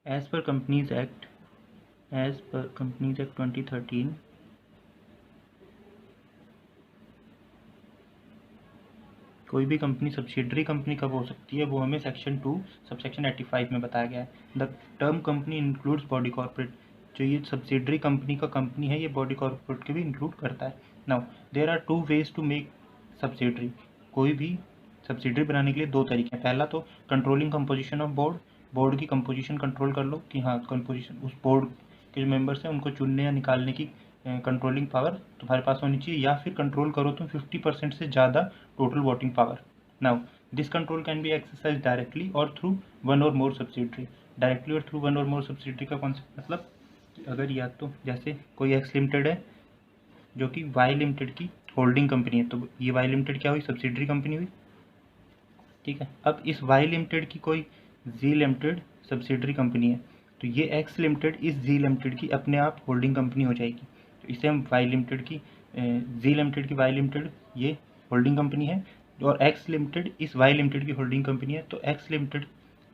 As per Companies Act 2013, कोई भी company subsidiary company कब हो सकती है वो हमें सेक्शन 2 सबसेक्शन 85 में बताया गया है। The term company includes body corporate. जो ये सब्सिडरी कंपनी का कंपनी है ये बॉडी कॉर्पोरेट के भी इंक्लूड करता है। Now there are two ways to make subsidiary. कोई भी सब्सिडरी बनाने के लिए दो तरीके हैं। पहला तो controlling composition of board, board की कंपोजिशन कंट्रोल कर लो कि हाँ कंपोजिशन उस बोर्ड के जो मेंबर्स हैं उनको चुनने या निकालने की कंट्रोलिंग पावर तुम्हारे पास होनी चाहिए, या फिर कंट्रोल करो तुम 50% से ज़्यादा total voting power. Now this control can be exercise directly और थ्रू वन और मोर सब्सिडरी। डायरेक्टली और थ्रू वन और मोर सब्सिडरी का कॉन्सेप्ट मतलब अगर या तो जैसे कोई एक्स लिमिटेड है जो कि वाई लिमिटेड की होल्डिंग कंपनी है, तो ये वाई लिमिटेड क्या हुई, सब्सिडरी कंपनी हुई। ठीक है, अब इस वाई लिमिटेड की कोई जी लिमिटेड सब्सिडरी कंपनी है, तो ये एक्स लिमिटेड इस जी लिमिटेड की अपने आप होल्डिंग कंपनी हो जाएगी। तो इसे हम वाई लिमिटेड की जी लिमिटेड की वाई लिमिटेड ये होल्डिंग कंपनी है, और एक्स लिमिटेड इस वाई लिमिटेड की होल्डिंग कंपनी है, तो एक्स लिमिटेड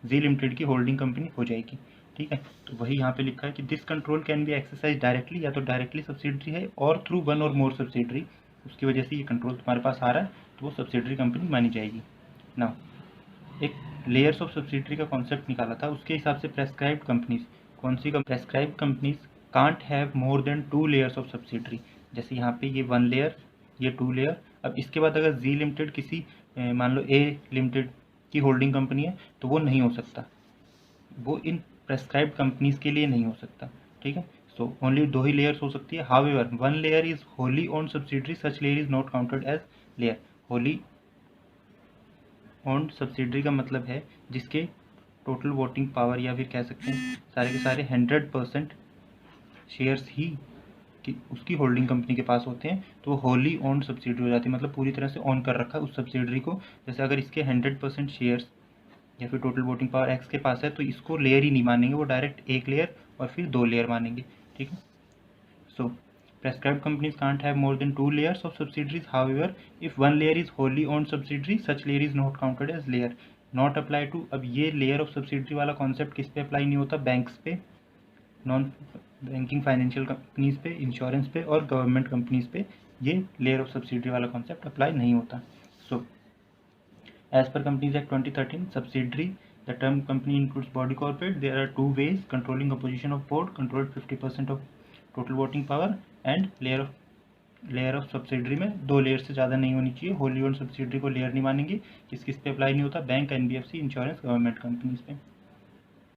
जी लिमिटेड की होल्डिंग कंपनी हो जाएगी। ठीक है, तो वही यहाँ पे लिखा है कि this control can be exercise directly, या तो डायरेक्टली सब्सिडरी है और थ्रू वन और मोर सब्सिडरी, उसकी वजह से ये कंट्रोल तुम्हारे पास आ रहा है, तो वो सब्सिडरी कंपनी मानी जाएगी। ना एक लेयर्स ऑफ सब्सिडरी का कॉन्सेप्ट निकाला था, उसके हिसाब से प्रेस्क्राइब्ड कंपनीज कौन सी prescribed companies can't have more than 2 layers of subsidiary. जैसे यहाँ पे ये 1 लेयर, ये 2 लेयर। अब इसके बाद अगर जी लिमिटेड किसी मान लो ए लिमिटेड की होल्डिंग कंपनी है तो वो नहीं हो सकता, वो इन प्रेस्क्राइब्ड कंपनीज के लिए नहीं हो सकता। ठीक है, सो ओनली 2 ही लेयर्स हो सकती है। However 1 layer is wholly owned subsidiary, such layer is not counted edge layer. Wholly owned subsidiary का मतलब है जिसके टोटल वोटिंग पावर, या फिर कह सकते हैं सारे के सारे 100% शेयर्स ही कि उसकी होल्डिंग कंपनी के पास होते हैं, तो वो होली ओन्ड सब्सिडरी हो जाती है। मतलब पूरी तरह से ऑन कर रखा है उस सब्सिडरी को। जैसे अगर इसके 100% शेयर्स या फिर टोटल वोटिंग पावर एक्स के पास है, तो इसको लेयर ही नहीं मानेंगे, वो डायरेक्ट एक लेयर और फिर 2 लेयर मानेंगे। ठीक है, सो prescribed companies can't have more than 2 layers of subsidiaries. However, if one layer is wholly owned subsidiary, such layer is not counted as layer. Not apply to, अब ये लेयर ऑफ सब्सिडरी वाला concept किस पे apply नहीं होता, banks पे, non banking financial companies पे, insurance पे और गवर्नमेंट कंपनीज पे ये लेयर ऑफ सब्सिडरी वाला कॉन्सेप्ट अप्लाई नहीं होता। So as per companies act 2013, subsidiary the term company includes body corporate. There are 2 ways: controlling composition of board, control 50% of total voting power, and layer of subsidiary में 2 layer से ज़्यादा नहीं होनी चाहिए। Wholly owned subsidiary को layer नहीं मानेंगे। किस किस पे अप्लाई नहीं होता, bank, NBFC, insurance, government companies पे।